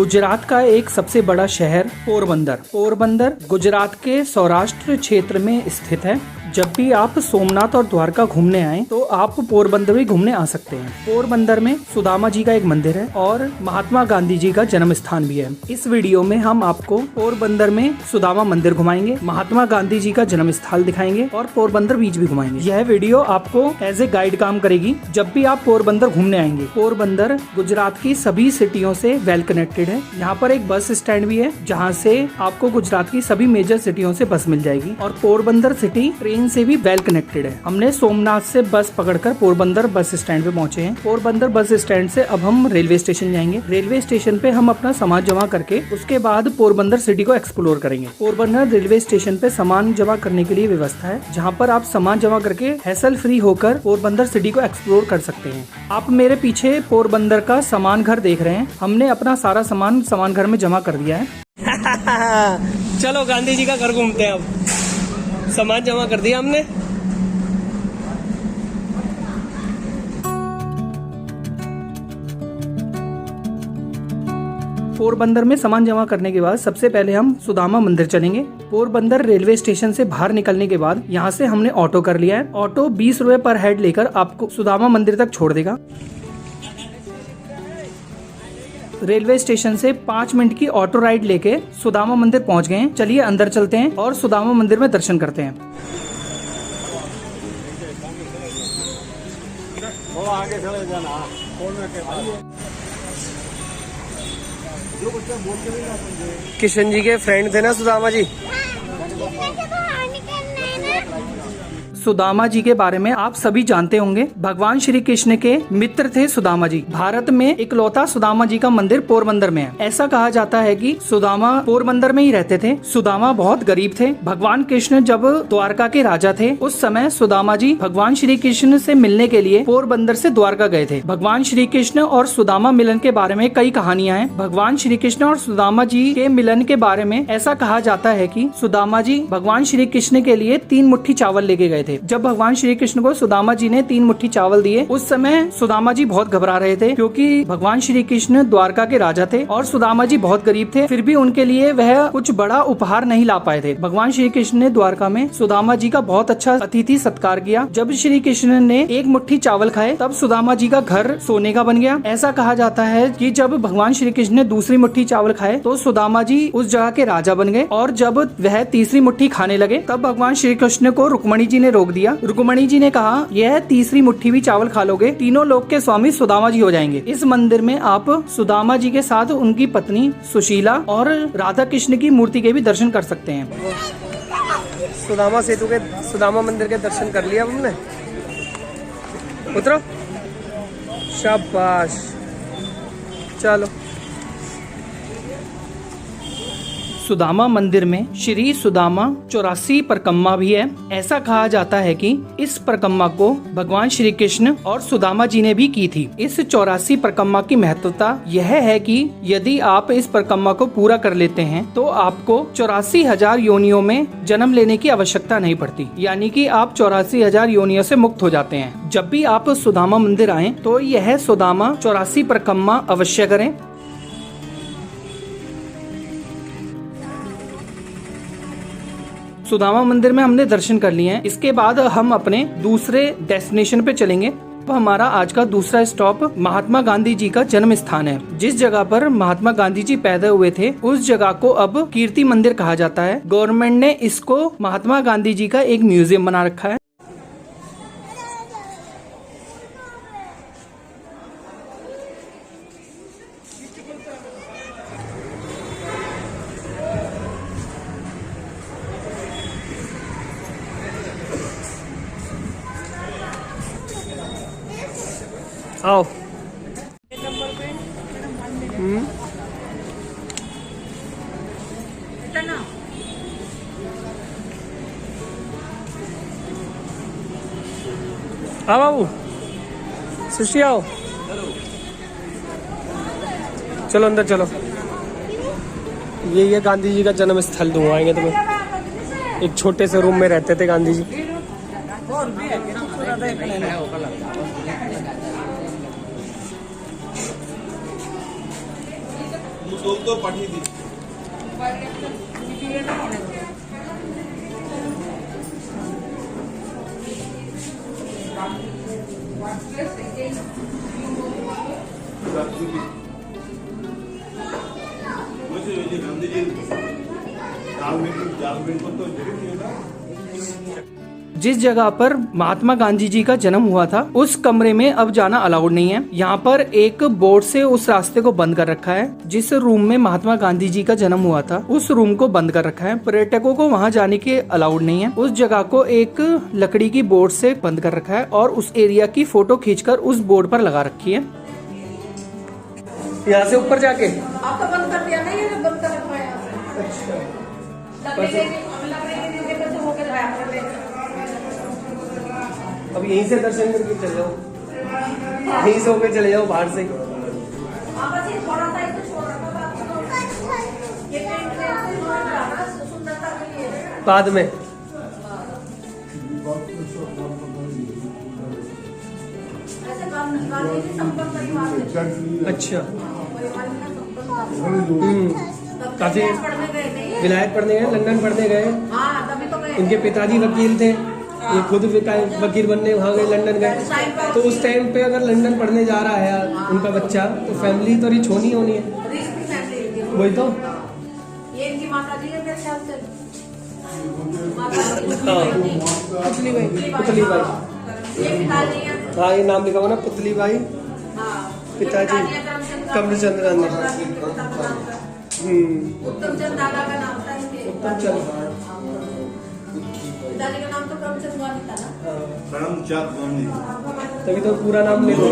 गुजरात का एक सबसे बड़ा शहर पोरबंदर। पोरबंदर गुजरात के सौराष्ट्र क्षेत्र में स्थित है। जब भी आप सोमनाथ और द्वारका घूमने आए तो आप पोरबंदर भी घूमने आ सकते हैं। पोरबंदर में सुदामा जी का एक मंदिर है और महात्मा गांधी जी का जन्म स्थान भी है। इस वीडियो में हम आपको पोरबंदर में सुदामा मंदिर घुमाएंगे, महात्मा गांधी जी का जन्म स्थल दिखाएंगे और पोरबंदर बीच भी घुमाएंगे। यह वीडियो आपको एज ए गाइड काम करेगी जब भी आप पोरबंदर घूमने आएंगे। पोरबंदर गुजरात की सभी सिटियों से वेल कनेक्टेड है। यहाँ पर एक बस स्टैंड भी है जहाँ से आपको गुजरात की सभी मेजर सिटियों से बस मिल जाएगी और पोरबंदर सिटी ट्रेन से भी वेल कनेक्टेड है। हमने सोमनाथ से बस पकड़कर पोरबंदर बस स्टैंड पे पहुंचे हैं। पोरबंदर बस स्टैंड से अब हम रेलवे स्टेशन जाएंगे। रेलवे स्टेशन पे हम अपना सामान जमा करके उसके बाद पोरबंदर सिटी को एक्सप्लोर करेंगे। पोरबंदर रेलवे स्टेशन पे सामान जमा करने के लिए व्यवस्था है, जहाँ पर आप सामान जमा करके हैसल फ्री होकर पोरबंदर सिटी को एक्सप्लोर कर सकते हैं। आप मेरे पीछे पोरबंदर का सामान घर देख रहे हैं। हमने अपना सारा सामान घर में जमा कर दिया है। चलो गांधी जी का घर घूमते हैं। अब सामान जमा कर दिया हमने। पोरबंदर में सामान जमा करने के बाद सबसे पहले हम सुदामा मंदिर चलेंगे। पोरबंदर रेलवे स्टेशन से बाहर निकलने के बाद यहाँ से हमने ऑटो कर लिया है। ऑटो 20 रुपए पर हेड लेकर आपको सुदामा मंदिर तक छोड़ देगा। रेलवे स्टेशन से 5 मिनट की ऑटो राइड लेके सुदामा मंदिर पहुंच गए हैं। चलिए अंदर चलते हैं और सुदामा मंदिर में दर्शन करते हैं। आगे चले जाना। किशन जी के फ्रेंड थे ना सुदामा जी। सुदामा जी के बारे में आप सभी जानते होंगे। भगवान श्री कृष्ण के मित्र थे सुदामा जी। भारत में इकलौता सुदामा जी का मंदिर पोरबंदर में है। ऐसा कहा जाता है कि सुदामा पोरबंदर में ही रहते थे। सुदामा बहुत गरीब थे। भगवान कृष्ण जब द्वारका के राजा थे उस समय सुदामा जी भगवान श्री कृष्ण से मिलने के लिए पोरबंदर से द्वारका गए थे। भगवान श्री कृष्ण और सुदामा मिलन के बारे में कई कहानियां हैं। भगवान श्री कृष्ण और सुदामा जी के मिलन के बारे में ऐसा कहा जाता है कि सुदामा जी भगवान श्री कृष्ण के लिए 3 मुट्ठी चावल लेके गए थे। जब भगवान श्री कृष्ण को सुदामा जी ने 3 मुट्ठी चावल दिए उस समय सुदामा जी बहुत घबरा रहे थे, क्योंकि भगवान श्री कृष्ण द्वारका के राजा थे और सुदामा जी बहुत गरीब थे। फिर भी उनके लिए वह कुछ बड़ा उपहार नहीं ला पाए थे। भगवान श्री कृष्ण ने द्वारका में सुदामा जी का बहुत अच्छा अतिथि सत्कार किया। जब श्री कृष्ण ने 1 मुट्ठी चावल खाए तब सुदामा जी का घर सोने का बन गया। ऐसा कहा जाता है कि जब भगवान श्री कृष्ण ने दूसरी मुट्ठी चावल खाए तो सुदामा जी उस जगह के राजा बन गए और जब वह तीसरी मुट्ठी खाने लगे तब भगवान श्री कृष्ण को रुक्मणी जी ने रोक दिया। रुक्मणी जी ने कहा, यह तीसरी मुट्ठी भी चावल खा लोगे तीनों लोक के स्वामी सुदामा जी हो जाएंगे। इस मंदिर में आप सुदामा जी के साथ उनकी पत्नी सुशीला और राधा कृष्ण की मूर्ति के भी दर्शन कर सकते हैं। सुदामा सेतु के सुदामा मंदिर के दर्शन कर लिया हमने। उतरो। शाबाश। चलो। सुदामा मंदिर में श्री सुदामा 84 परिक्रमा भी है। ऐसा कहा जाता है कि इस परिक्रमा को भगवान श्री कृष्ण और सुदामा जी ने भी की थी। इस 84 परिक्रमा की महत्वता यह है कि यदि आप इस परिक्रमा को पूरा कर लेते हैं तो आपको 84,000 योनियों में जन्म लेने की आवश्यकता नहीं पड़ती, यानी कि आप 84,000 योनियों से मुक्त हो जाते हैं। जब भी आप सुदामा मंदिर आए तो यह सुदामा 84 परिक्रमा अवश्य करें। सुदामा मंदिर में हमने दर्शन कर लिए हैं। इसके बाद हम अपने दूसरे डेस्टिनेशन पे चलेंगे। तो हमारा आज का दूसरा स्टॉप महात्मा गांधी जी का जन्म स्थान है। जिस जगह पर महात्मा गांधी जी पैदा हुए थे उस जगह को अब कीर्ति मंदिर कहा जाता है। गवर्नमेंट ने इसको महात्मा गांधी जी का एक म्यूजियम बना रखा है। आओ। आओ बाबू, सृष्टि आओ। चलो अंदर चलो। ये गांधी जी का जन्म स्थल घुमाएंगे तुम्हें। एक छोटे से रूम में रहते थे गांधी जी। तो पाठी दी जिस जगह पर महात्मा गांधी जी का जन्म हुआ था उस कमरे में अब जाना अलाउड नहीं है। यहाँ पर एक बोर्ड से उस रास्ते को बंद कर रखा है। जिस रूम में महात्मा गांधी जी का जन्म हुआ था उस रूम को बंद कर रखा है। पर्यटकों को वहाँ जाने के अलाउड नहीं है। उस जगह को एक लकड़ी की बोर्ड से बंद कर रखा है और उस एरिया की फोटो खींचकर उस बोर्ड पर लगा रखी है। यहाँ से ऊपर जाके आपका बंद कर दिया ना, ये बंद कर रखा है यहाँ से। अब यहीं से दर्शन करके चले जाओ, यहीं से होकर चले जाओ बाहर से। बाद में अच्छा काफी विलायत पढ़ने गए, लंदन पढ़ने गए। इनके पिताजी वकील थे, ये खुद वकील बनने वहाँ गए, लंदन गए। तो उस टाइम पे अगर लंदन पढ़ने जा रहा है उनका बच्चा तो फैमिली तो रिच होनी होनी है। वही तो ये इनकी माता जी है मेरे ख्याल से। पुतली बाई, ये पिताजी है। हाँ ये नाम लिखा हुआ ना, पुतली बाई। पिताजी कमलचंद गांधी। उत्तम चंद दादा का नाम था इनके। पिताजी का नाम तो करमचंद गांधी था ना। करमचंद गांधी, तभी तो पूरा नाम लेते हैं।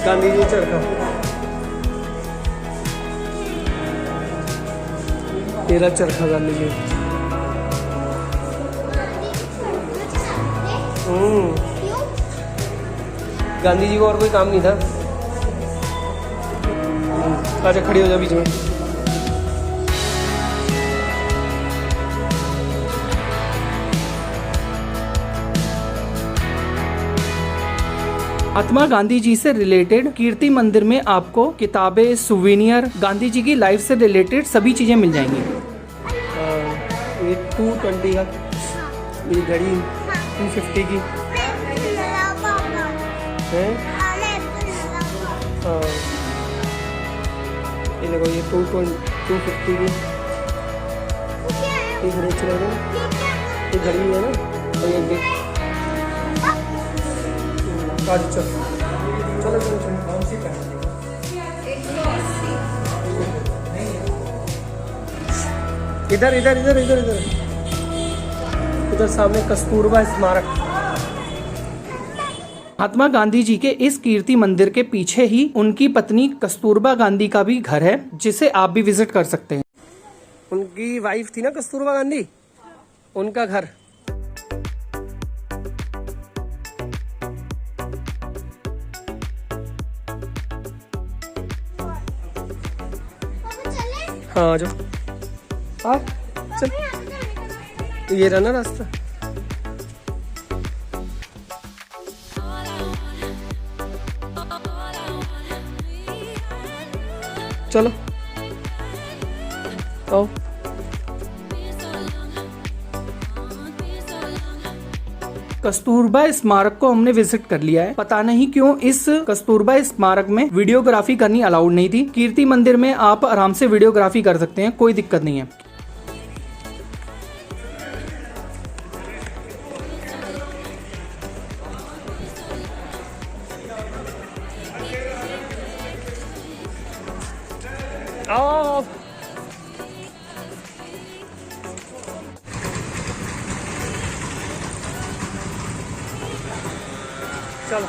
गांधी जी चरखा, तेरा चरखा गांधी जी। गांधी जी को और कोई काम नहीं था। आजा खड़ी हो जा बीच में। महात्मा गांधी जी से रिलेटेड कीर्ति मंदिर में आपको किताबें, सुवेनियर, गांधी जी की लाइफ से रिलेटेड सभी चीजें मिल जाएंगी। ये 220 का, ये घड़ी 250 की है। ये देखो ये 250 की ये घड़ी अच्छी लग रही है। ये घड़ी है ना, और ये चलो चलो चलो कौन सी इधर इधर इधर इधर इधर उधर सामने कस्तूरबा स्मारक। महात्मा गांधी जी के इस कीर्ति मंदिर के पीछे ही उनकी पत्नी कस्तूरबा गांधी का भी घर है, जिसे आप भी विजिट कर सकते हैं। उनकी वाइफ थी ना कस्तूरबा गांधी, उनका घर। हाँ जो आप चल, ये रहा ना रास्ता। चलो आओ। कस्तूरबा स्मारक को हमने विजिट कर लिया है। पता नहीं क्यों इस कस्तूरबा स्मारक में वीडियोग्राफी करनी अलाउड नहीं थी। कीर्ति मंदिर में आप आराम से वीडियोग्राफी कर सकते हैं, कोई दिक्कत नहीं है। आओ चलो।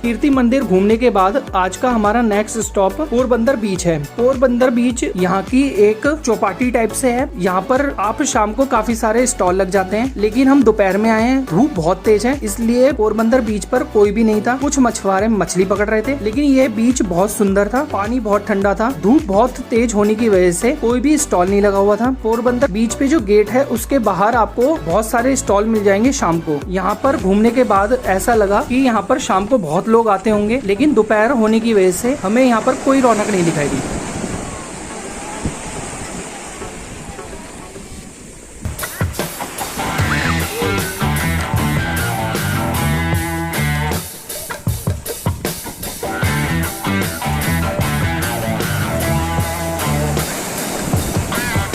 कीर्ति मंदिर घूमने के बाद आज का हमारा नेक्स्ट स्टॉप पोरबंदर बीच है। पोरबंदर बीच यहाँ की एक चौपाटी टाइप से है। यहाँ पर आप शाम को काफी सारे स्टॉल लग जाते हैं, लेकिन हम दोपहर में आए हैं, धूप बहुत तेज है, इसलिए पोरबंदर बीच पर कोई भी नहीं था। कुछ मछुआरे मछली पकड़ रहे थे, लेकिन यह बीच बहुत सुंदर था, पानी बहुत ठंडा था। धूप बहुत तेज होने की वजह से कोई भी स्टॉल नहीं लगा हुआ था। पोरबंदर बीच पे जो गेट है उसके बाहर आपको बहुत सारे स्टॉल मिल जाएंगे शाम को। यहाँ पर घूमने के बाद ऐसा लगा कि यहाँ पर शाम को बहुत लोग आते होंगे, लेकिन दोपहर होने की वजह से हमें यहाँ पर कोई रौनक नहीं दिखाई दी।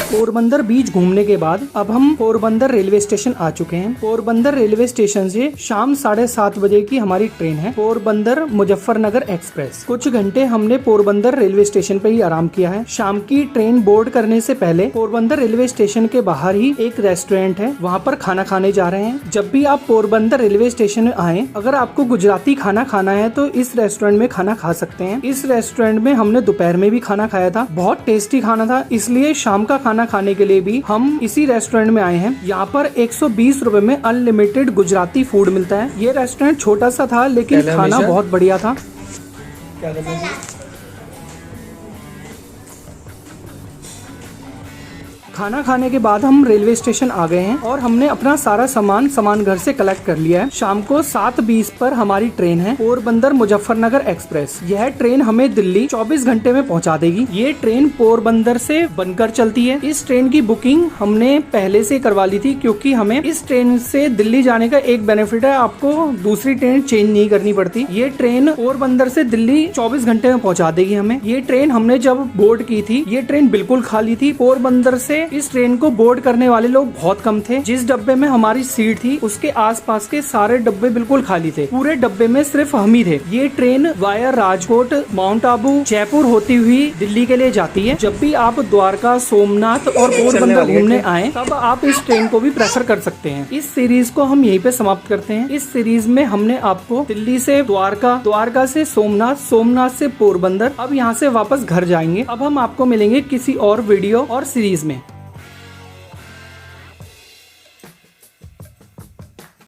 पोरबंदर बीच घूमने के बाद अब हम पोरबंदर रेलवे स्टेशन आ चुके हैं। पोरबंदर रेलवे स्टेशन से शाम 7:30 बजे की हमारी ट्रेन है, पोरबंदर मुजफ्फरनगर एक्सप्रेस। कुछ घंटे हमने पोरबंदर रेलवे स्टेशन पे ही आराम किया है। शाम की ट्रेन बोर्ड करने से पहले पोरबंदर रेलवे स्टेशन के बाहर ही एक रेस्टोरेंट है, वहाँ पर खाना खाने जा रहे हैं। जब भी आप पोरबंदर रेलवे स्टेशन में आए, अगर आपको गुजराती खाना खाना है तो इस रेस्टोरेंट में खाना खा सकते हैं। इस रेस्टोरेंट में हमने दोपहर में भी खाना खाया था, बहुत टेस्टी खाना था, इसलिए शाम का खाना खाने के लिए भी हम इसी रेस्टोरेंट में आए हैं। यहाँ पर 120 रुपए में अनलिमिटेड गुजराती फूड मिलता है। ये रेस्टोरेंट छोटा सा था, लेकिन खाना बहुत बढ़िया था। क्या करना है? खाना खाने के बाद हम रेलवे स्टेशन आ गए हैं और हमने अपना सारा सामान घर से कलेक्ट कर लिया है। शाम को 7:20 पर हमारी ट्रेन है, पोरबंदर मुजफ्फरनगर एक्सप्रेस। यह ट्रेन हमें दिल्ली 24 घंटे में पहुंचा देगी। ये ट्रेन पोरबंदर से बनकर चलती है। इस ट्रेन की बुकिंग हमने पहले से करवा ली थी, क्योंकि हमें इस ट्रेन से दिल्ली जाने का एक बेनिफिट है, आपको दूसरी ट्रेन चेंज नहीं करनी पड़ती। ये ट्रेन पोरबंदर से दिल्ली 24 घंटे में पहुँचा देगी हमें। ये ट्रेन हमने जब बोर्ड की थी, ये ट्रेन बिल्कुल खाली थी। पोरबंदर से इस ट्रेन को बोर्ड करने वाले लोग बहुत कम थे। जिस डब्बे में हमारी सीट थी, उसके आसपास के सारे डब्बे बिल्कुल खाली थे। पूरे डब्बे में सिर्फ हम ही थे। ये train via Rajkot, mount Abu, Jaipur होती हुई दिल्ली के लिए जाती है। जब भी आप द्वारका, सोमनाथ और पोरबंदर घूमने आए, तब आप इस ट्रेन को भी प्रेफर कर सकते हैं। इस सीरीज को हम यहीं पे समाप्त करते हैं। इस सीरीज में हमने आपको दिल्ली से द्वारका, द्वारका से सोमनाथ, सोमनाथ से पोरबंदर, अब यहाँ से वापस घर जाएंगे। अब हम आपको मिलेंगे किसी और वीडियो और सीरीज में।